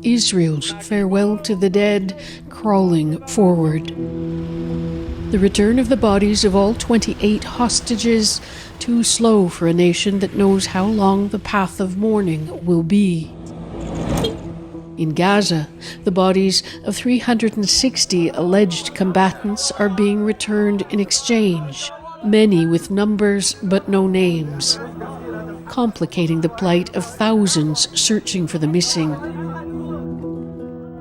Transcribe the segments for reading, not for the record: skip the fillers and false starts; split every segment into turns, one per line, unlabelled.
Israel's farewell to the dead, crawling forward. The return of the bodies of all 28 hostages, too slow for a nation that knows how long the path of mourning will be. In Gaza, the bodies of 360 alleged combatants are being returned in exchange, many with numbers but no names, complicating the plight of thousands searching for the missing.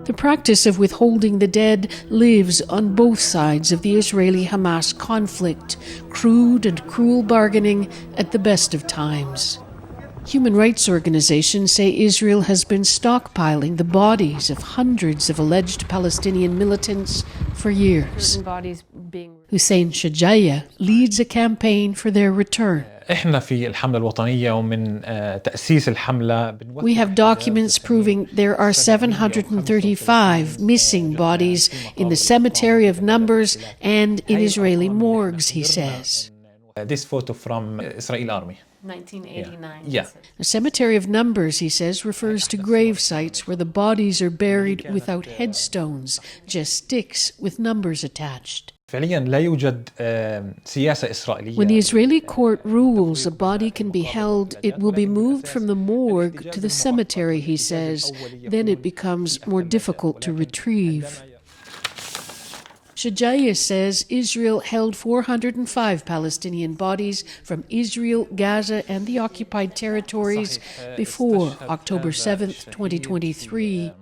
The practice of withholding the dead lives on both sides of the Israeli-Hamas conflict, crude and cruel bargaining at the best of times. Human rights organizations say Israel has been stockpiling the bodies of hundreds of alleged Palestinian militants for years. Hussein Shajaya leads a campaign for their return. We have documents proving there are 735 missing bodies in the cemetery of numbers and in Israeli morgues, he says.
This photo from Israeli army.
1989. Yeah. A cemetery of numbers, he says, refers to grave sites where the bodies are buried without headstones, just sticks with numbers attached. When the Israeli court rules a body can be held, it will be moved from the morgue to the cemetery, he says. Then it becomes more difficult to retrieve. Shajaya says Israel held 405 Palestinian bodies from Israel, Gaza, and the occupied territories before October 7th, 2023,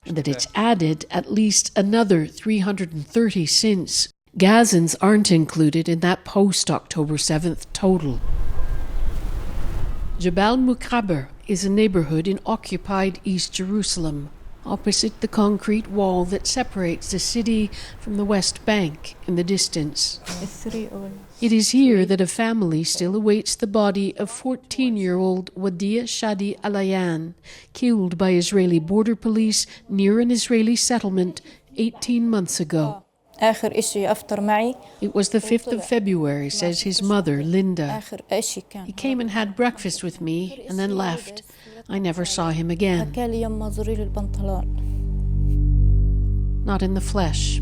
and that it's added at least another 330 since. Gazans aren't included in that post-October 7th total. Jabal Mukaber is a neighborhood in occupied East Jerusalem, opposite the concrete wall that separates the city from the West Bank in the distance. It is here that a family still awaits the body of 14-year-old Wadia Shadi Alayan, killed by Israeli border police near an Israeli settlement 18 months ago. It was the 5th of February, says his mother, Linda. He came and had breakfast with me and then left. I never saw him again. Not in the flesh.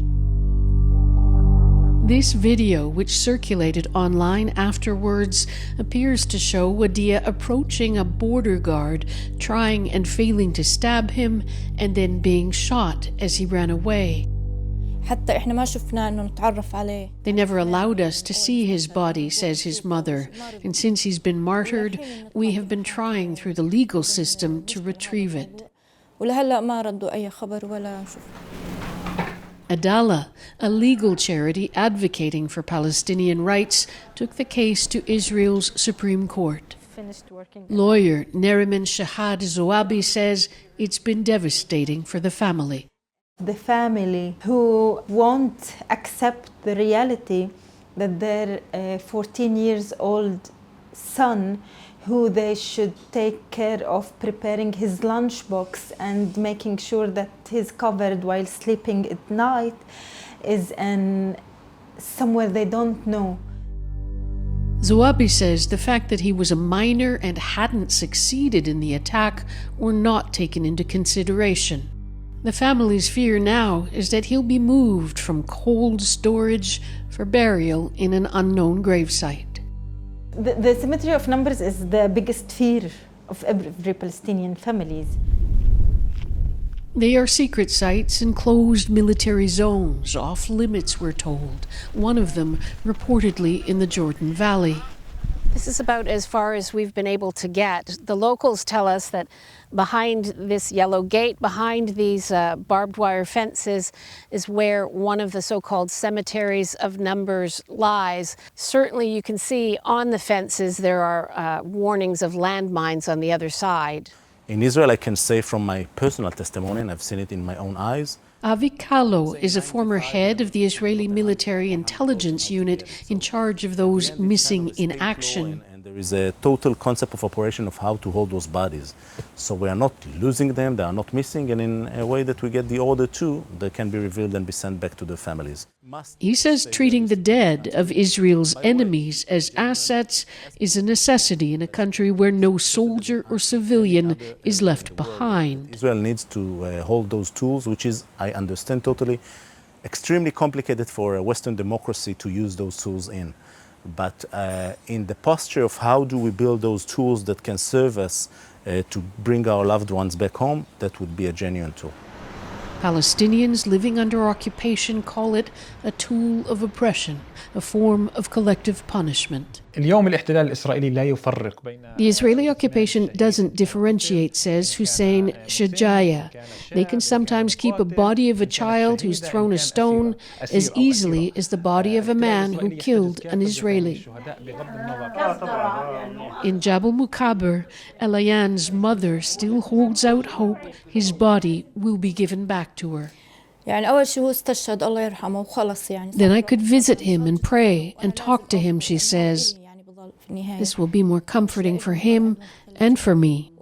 This video, which circulated online afterwards, appears to show Wadia approaching a border guard, trying and failing to stab him, and then being shot as he ran away. They never allowed us to see his body, says his mother, and since he's been martyred, we have been trying through the legal system to retrieve it. Adala, a legal charity advocating for Palestinian rights, took the case to Israel's Supreme Court. Lawyer Neriman Shahad Zoabi says it's been devastating for the family.
The family who won't accept the reality that their 14 years old son, who they should take care of preparing his lunchbox and making sure that he's covered while sleeping at night, is somewhere they don't know.
Zoabi says the fact that he was a minor and hadn't succeeded in the attack were not taken into consideration. The family's fear now is that he'll be moved from cold storage for burial in an unknown gravesite.
The cemetery of numbers is the biggest fear of every Palestinian families.
They are secret sites and closed military zones, off limits, we're told. One of them reportedly in the Jordan Valley.
This is about as far as we've been able to get. The locals tell us that behind this yellow gate, behind these barbed wire fences, is where one of the so-called cemeteries of numbers lies. Certainly you can see on the fences there are warnings of landmines on the other side.
In Israel, I can say from my personal testimony, and I've seen it in my own eyes,
Avi Kalo is a former head of the Israeli military intelligence unit in charge of those missing in action.
There is a total concept of operation of how to hold those bodies. So we are not losing them, they are not missing, and in a way that we get the order to, they can be revealed and be sent back to their families.
He says treating the dead of Israel's enemies as assets is a necessity in a country where no soldier or civilian is left behind.
Israel needs to hold those tools, which is, I understand totally, extremely complicated for a Western democracy to use those tools in. But in the posture of how do we build those tools that can serve us to bring our loved ones back home, that would be a genuine tool.
Palestinians living under occupation call it a tool of oppression, a form of collective punishment.
اليوم الاحتلال الإسرائيلي لا يفرق بين
The Israeli occupation doesn't differentiate, says Hussein Shajaya. They can sometimes keep a body of a child who's thrown a stone as easily as the body of a man who killed an Israeli. In Jabal Mukaber, Elayan's mother still holds out hope his body will be given back to her.
يعني أول شيء هو استشهد الله يرحمه وخلص يعني.
Then I could visit him and pray and talk to him, she says. This will be more comforting for him and for me.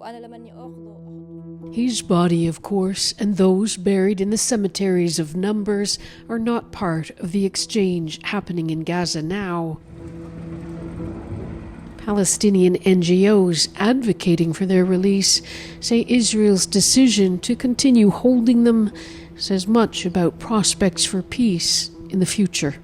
His body, of course, and those buried in the cemeteries of numbers are not part of the exchange happening in Gaza now. Palestinian NGOs advocating for their release say Israel's decision to continue holding them says much about prospects for peace in the future.